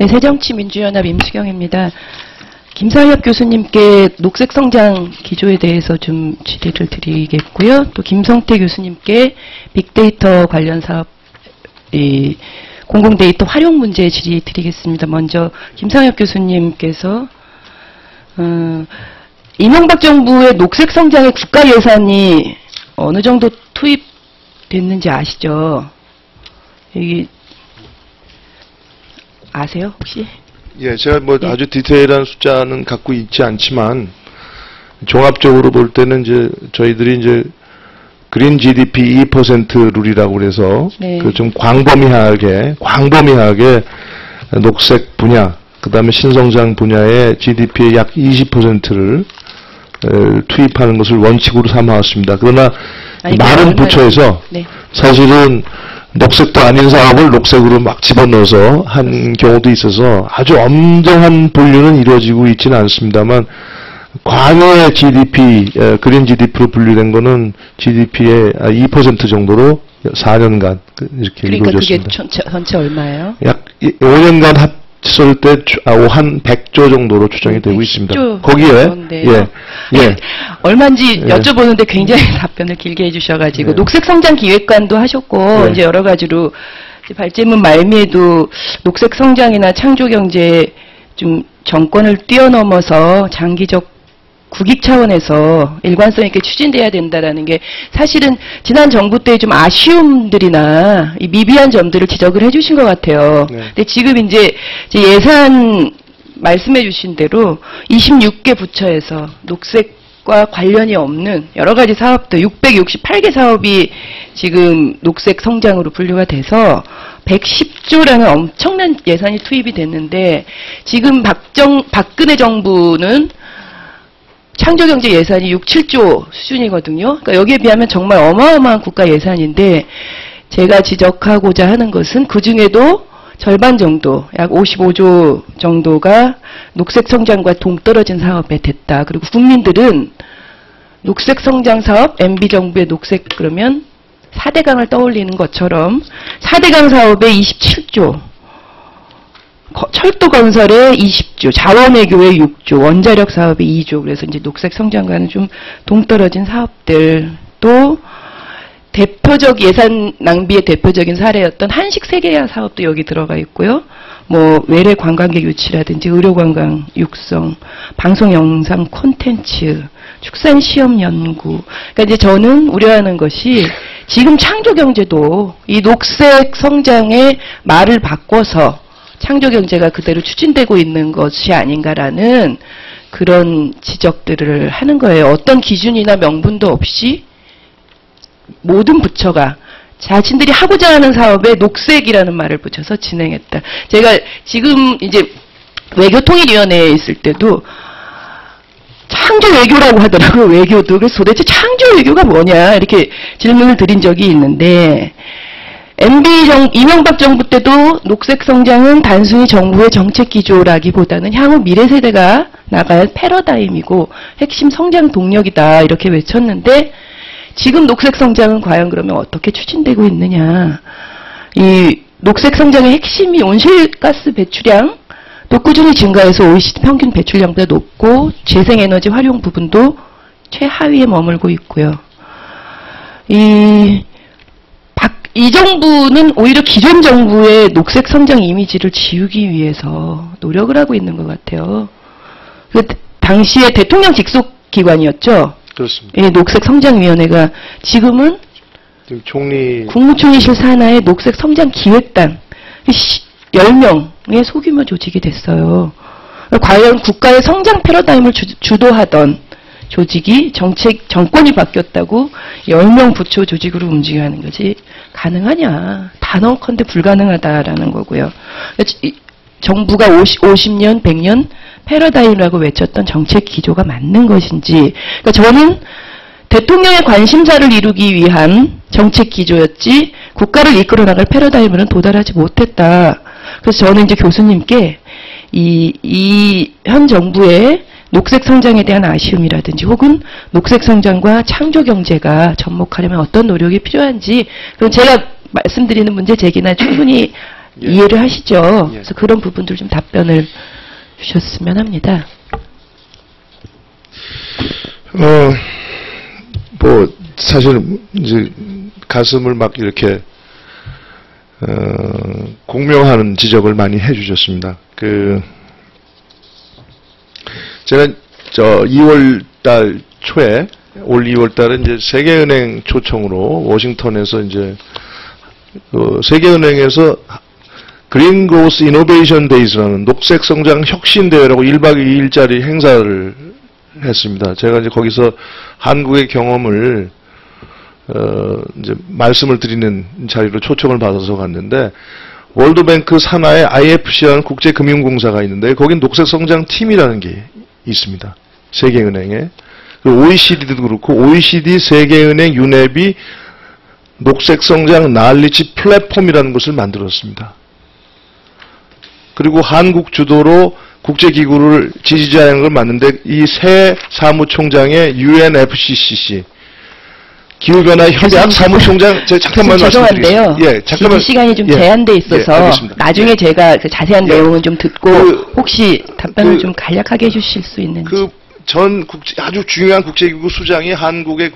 네, 새정치민주연합 임수경입니다. 김상엽 교수님께 녹색성장 기조에 대해서 좀 질의를 드리겠고요. 또 김성태 교수님께 빅데이터 관련 사업, 공공데이터 활용 문제 질의 드리겠습니다. 먼저 김상엽 교수님께서 이명박 정부의 녹색성장의 국가 예산이 어느 정도 투입됐는지 아시죠? 여기 아세요 혹시? 예, 제가 뭐 예. 아주 디테일한 숫자는 갖고 있지 않지만 종합적으로 볼 때는 이제 저희들이 이제 그린 GDP 2% 룰이라고 그래서 네. 그 좀 광범위하게 녹색 분야, 그다음에 신성장 분야의 GDP의 약 20%를 투입하는 것을 원칙으로 삼아왔습니다. 그러나 많은 부처에서 네. 사실은 녹색도 아닌 사업을 녹색으로 막 집어넣어서 한 경우도 있어서 아주 엄정한 분류는 이루어지고 있지는 않습니다만 과거의 GDP, 그린 GDP로 분류된 거는 GDP의 2% 정도로 4년간 이렇게 이루어졌습니다. 그러니까 그게 전체 얼마예요? 약 5년간 합쳤을 때 한 100조 정도로 추정이 되고 있습니다. 거기에 얼마인지 여쭤보는데 굉장히 답변을 길게 해주셔가지고 녹색성장기획관도 하셨고 이제 여러 가지로 이제 발제문 말미에도 녹색성장이나 창조경제 좀 정권을 뛰어넘어서 장기적 국익 차원에서 일관성 있게 추진돼야 된다라는 게 사실은 지난 정부 때 좀 아쉬움들이나 이 미비한 점들을 지적을 해주신 것 같아요. 근데 지금 이제 예산 말씀해 주신 대로 26개 부처에서 녹색과 관련이 없는 여러 가지 사업들 668개 사업이 지금 녹색 성장으로 분류가 돼서 110조라는 엄청난 예산이 투입이 됐는데 지금 박근혜 정부는 창조경제 예산이 6, 7조 수준이거든요. 그러니까 여기에 비하면 정말 어마어마한 국가 예산인데 제가 지적하고자 하는 것은 그중에도 절반 정도, 약 55조 정도가 녹색 성장과 동떨어진 사업에 됐다. 그리고 국민들은 녹색 성장 사업, MB정부의 녹색 그러면 4대강을 떠올리는 것처럼 4대강 사업에 27조, 철도 건설에 20조, 자원외교에 6조, 원자력 사업에 2조. 그래서 이제 녹색 성장과는 좀 동떨어진 사업들, 또 대표적 예산 낭비의 대표적인 사례였던 한식 세계화 사업도 여기 들어가 있고요. 뭐 외래 관광객 유치라든지 의료 관광 육성, 방송 영상 콘텐츠, 축산 시험 연구. 그러니까 이제 저는 우려하는 것이 지금 창조 경제도 이 녹색 성장의 말을 바꿔서 창조 경제가 그대로 추진되고 있는 것이 아닌가라는 그런 지적들을 하는 거예요. 어떤 기준이나 명분도 없이 모든 부처가 자신들이 하고자 하는 사업에 녹색이라는 말을 붙여서 진행했다. 제가 지금 이제 외교통일위원회에 있을 때도 창조 외교라고 하더라고요. 외교도. 그래서 도대체 창조 외교가 뭐냐 이렇게 질문을 드린 적이 있는데 이명박 정부 때도 녹색 성장은 단순히 정부의 정책 기조라기보다는 향후 미래 세대가 나갈 패러다임이고 핵심 성장 동력이다 이렇게 외쳤는데 지금 녹색 성장은 과연 그러면 어떻게 추진되고 있느냐. 이 녹색 성장의 핵심이 온실가스 배출량 또 꾸준히 증가해서 OECD 평균 배출량보다 높고 재생에너지 활용 부분도 최하위에 머물고 있고요. 이 정부는 오히려 기존 정부의 녹색 성장 이미지를 지우기 위해서 노력을 하고 있는 것 같아요. 그 당시에 대통령 직속 기관이었죠. 그렇습니다. 예, 녹색성장위원회가 지금은 국무총리실 산하의 녹색성장기획단 10명의 소규모 조직이 됐어요. 과연 국가의 성장 패러다임을 주도하던 조직이 정권이 바뀌었다고 10명 부처 조직으로 움직여가는 것이 가능하냐. 단언컨대 불가능하다라는 거고요. 정부가 50년, 100년 패러다임이라고 외쳤던 정책 기조가 맞는 것인지. 그러니까 저는 대통령의 관심사를 이루기 위한 정책 기조였지 국가를 이끌어 나갈 패러다임으로는 도달하지 못했다. 그래서 저는 이제 교수님께 이 현 정부의 녹색 성장에 대한 아쉬움이라든지 혹은 녹색 성장과 창조 경제가 접목하려면 어떤 노력이 필요한지 그럼 제가 말씀드리는 문제 제기나 충분히 예. 이해를 하시죠? 예. 그래서 그런 부분들 좀 답변을 주셨으면 합니다. 뭐 사실 이제 가슴을 막 이렇게 공명하는 지적을 많이 해주셨습니다. 제가 2월달 초에 올 2월달에 이제 세계은행 초청으로 워싱턴에서 이제 세계은행에서 그린 그로스 이노베이션 데이즈라는 녹색 성장 혁신 대회라고 1박 2일짜리 행사를 했습니다. 제가 이제 거기서 한국의 경험을 이제 말씀을 드리는 자리로 초청을 받아서 갔는데, 월드뱅크 산하에 IFC라는 국제금융공사가 있는데 거긴 녹색 성장 팀이라는 게 있습니다. 세계은행에. OECD도 그렇고 OECD, 세계은행, 유네비 녹색 성장 난리치 플랫폼이라는 것을 만들었습니다. 그리고 한국 주도로 국제기구를 지지자하는 걸 맞는데, 이 새 사무총장의 UNFCCC 기후변화 협약 사무총장, 제가 잠깐만 죄송한데요. 말씀드리겠습니다. 예, 잠깐만. 시간이 좀 예, 제한돼 있어서 예, 나중에 제가 그 자세한 예. 내용은 좀 듣고 혹시 답변을 그- 좀 간략하게 해주실 수 있는지. 아주 중요한 국제기구 수장이 한국의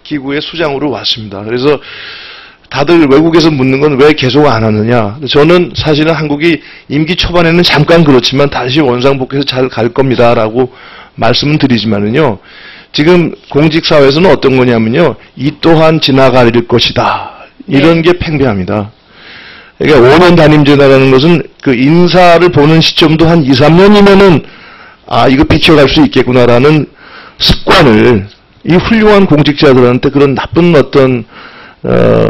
기구의 수장으로 왔습니다. 그래서 다들 외국에서 묻는 건 왜 계속 안 하느냐. 저는 사실은 한국이 임기 초반에는 잠깐 그렇지만 다시 원상복귀해서 잘 갈 겁니다라고 말씀은 드리지만은요. 지금 공직사회에서는 어떤 거냐면요. 이 또한 지나갈 것이다. 이런 게 팽배합니다. 그러니까 5년 단임제라는 것은 그 인사를 보는 시점도 한 2, 3년이면은 이거 비켜갈 수 있겠구나라는 습관을 이 훌륭한 공직자들한테 그런 나쁜 어떤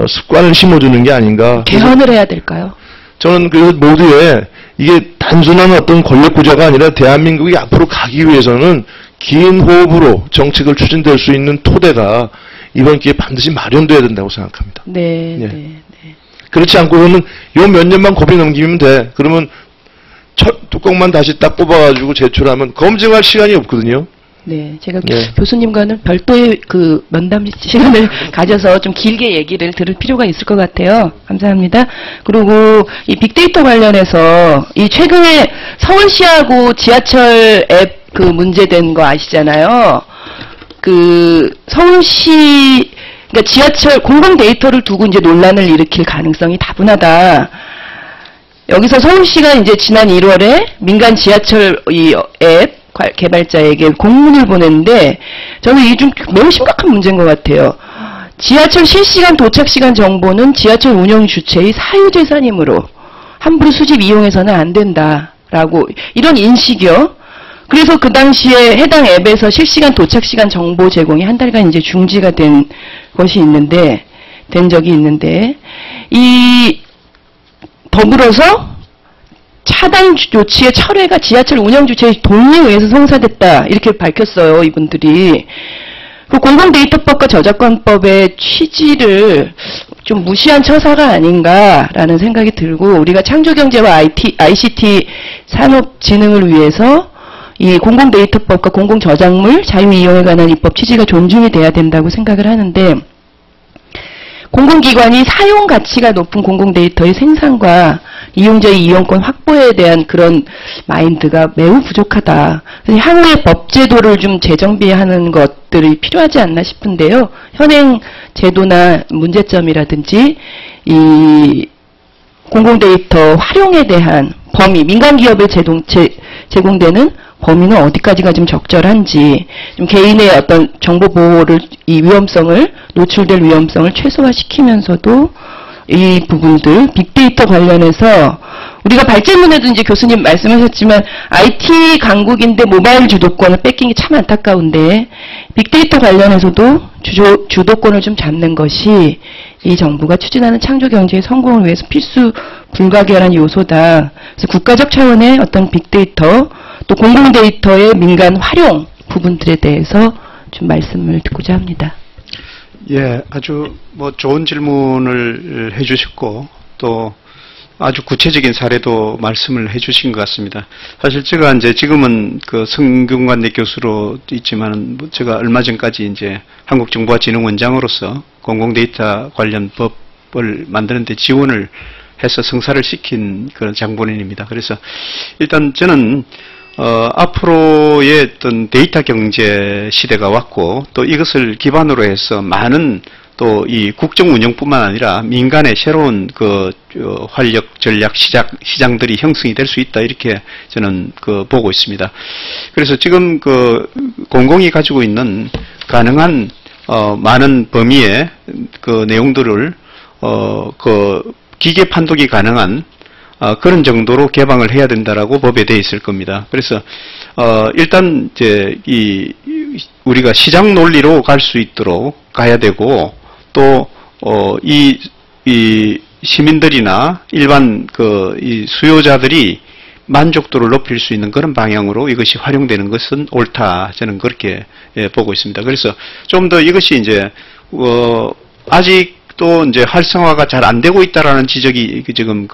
습관을 심어주는 게 아닌가. 개헌을 해야 될까요? 저는 그래서 모두에 이게 단순한 어떤 권력 구조가 아니라 대한민국이 앞으로 가기 위해서는 긴 호흡으로 정책을 추진될 수 있는 토대가 이번 기회에 반드시 마련돼야 된다고 생각합니다. 네, 예. 네, 네. 그렇지 않고서는 요 몇 년만 고비 넘기면 돼. 그러면 뚜껑만 다시 딱 뽑아가지고 제출하면 검증할 시간이 없거든요. 네, 제가 예. 교수님과는 별도의 그 면담 시간을 가져서 좀 길게 얘기를 들을 필요가 있을 것 같아요. 감사합니다. 그리고 이 빅데이터 관련해서 이 최근에 서울시하고 지하철 앱 그 문제된 거 아시잖아요. 그 서울시 그러니까 지하철 공공 데이터를 두고 이제 논란을 일으킬 가능성이 다분하다. 여기서 서울시가 이제 지난 1월에 민간 지하철 이 앱 개발자에게 공문을 보냈는데 저는 이게 좀 매우 심각한 문제인 것 같아요. 지하철 실시간 도착시간 정보는 지하철 운영 주체의 사유재산이므로 함부로 수집 이용해서는 안 된다라고 이런 인식이요. 그래서 그 당시에 해당 앱에서 실시간 도착시간 정보 제공이 한 달간 이제 중지가 된 적이 있는데 이 더불어서 차단 조치의 철회가 지하철 운영 주체의 동의에 의해서 성사됐다 이렇게 밝혔어요. 이분들이. 그 공공데이터법과 저작권법의 취지를 좀 무시한 처사가 아닌가라는 생각이 들고, 우리가 창조경제와 ICT 산업 진흥을 위해서 이 공공데이터법과 공공저작물 자유이용에 관한 입법 취지가 존중이 돼야 된다고 생각을 하는데, 공공기관이 사용 가치가 높은 공공데이터의 생산과 이용자의 이용권 확보에 대한 그런 마인드가 매우 부족하다. 향후의 법제도를 좀 재정비하는 것들이 필요하지 않나 싶은데요. 현행 제도나 문제점이라든지 이 공공데이터 활용에 대한 범위, 민간기업에 제공되는 범위는 어디까지가 좀 적절한지, 좀 개인의 어떤 정보 보호를, 이 위험성을, 노출될 위험성을 최소화시키면서도 이 부분들, 빅데이터 관련해서 우리가 발제문에도 이제 교수님 말씀하셨지만 IT 강국인데 모바일 주도권을 뺏긴 게 참 안타까운데, 빅데이터 관련해서도 주도권을 좀 잡는 것이 이 정부가 추진하는 창조경제의 성공을 위해서 필수 불가결한 요소다. 그래서 국가적 차원의 어떤 빅데이터, 또 공공데이터의 민간 활용 부분들에 대해서 좀 말씀을 듣고자 합니다. 예, 아주 좋은 질문을 해주셨고 또 아주 구체적인 사례도 말씀을 해주신 것 같습니다. 사실 제가 이제 지금은 그 성균관대 교수로 있지만 제가 얼마 전까지 이제 한국정보화진흥원장으로서 공공데이터 관련 법을 만드는 데 지원을 해서 성사를 시킨 그런 장본인입니다. 그래서 일단 저는 앞으로의 어떤 데이터 경제 시대가 왔고 또 이것을 기반으로 해서 많은 또 이 국정 운영뿐만 아니라 민간의 새로운 활력 전략 시장들이 형성이 될 수 있다 이렇게 저는 보고 있습니다. 그래서 지금 공공이 가지고 있는 가능한 많은 범위의 내용들을 기계 판독이 가능한 그런 정도로 개방을 해야 된다라고 법에 되어 있을 겁니다. 그래서 일단 이제 우리가 시장 논리로 갈 수 있도록 가야 되고 또 이 시민들이나 일반 이 수요자들이 만족도를 높일 수 있는 그런 방향으로 이것이 활용되는 것은 옳다. 저는 그렇게 보고 있습니다. 그래서 좀 더 이것이 이제 아직도 이제 활성화가 잘 안 되고 있다라는 지적이 지금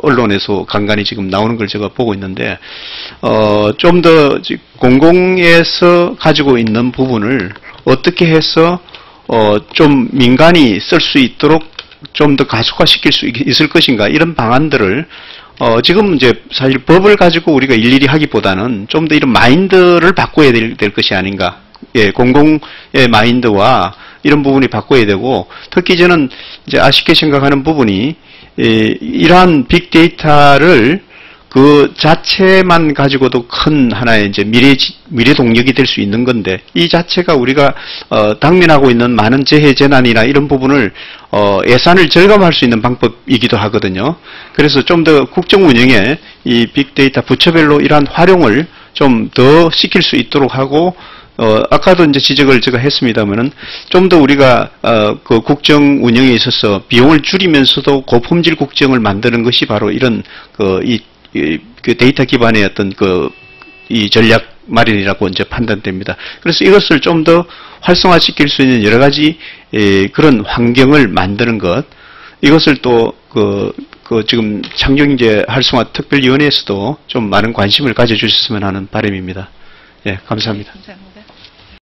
언론에서 간간히 지금 나오는 걸 제가 보고 있는데 좀 더 공공에서 가지고 있는 부분을 어떻게 해서 좀 민간이 쓸 수 있도록 좀 더 가속화시킬 수 있을 것인가 이런 방안들을 지금 이제 사실 법을 가지고 우리가 일일이 하기보다는 좀 더 이런 마인드를 바꿔야 될 것이 아닌가. 예, 공공의 마인드와 이런 부분이 바꿔야 되고 특히 저는 이제 아쉽게 생각하는 부분이 이러한 빅데이터를 그 자체만 가지고도 큰 하나의 이제 미래 동력이 될 수 있는 건데 이 자체가 우리가 당면하고 있는 많은 재해 재난이나 이런 부분을 예산을 절감할 수 있는 방법이기도 하거든요. 그래서 좀 더 국정 운영에 이 빅데이터 부처별로 이러한 활용을 좀 더 시킬 수 있도록 하고 아까도 이제 지적을 제가 했습니다만은 좀 더 우리가 그 국정 운영에 있어서 비용을 줄이면서도 고품질 국정을 만드는 것이 바로 이런 그 데이터 기반의 어떤 이 전략 마련이라고 이제 판단됩니다. 그래서 이것을 좀 더 활성화시킬 수 있는 여러 가지 그런 환경을 만드는 것, 이것을 또 지금 창조경제 활성화 특별위원회에서도 좀 많은 관심을 가져주셨으면 하는 바람입니다. 예, 감사합니다. 감사합니다.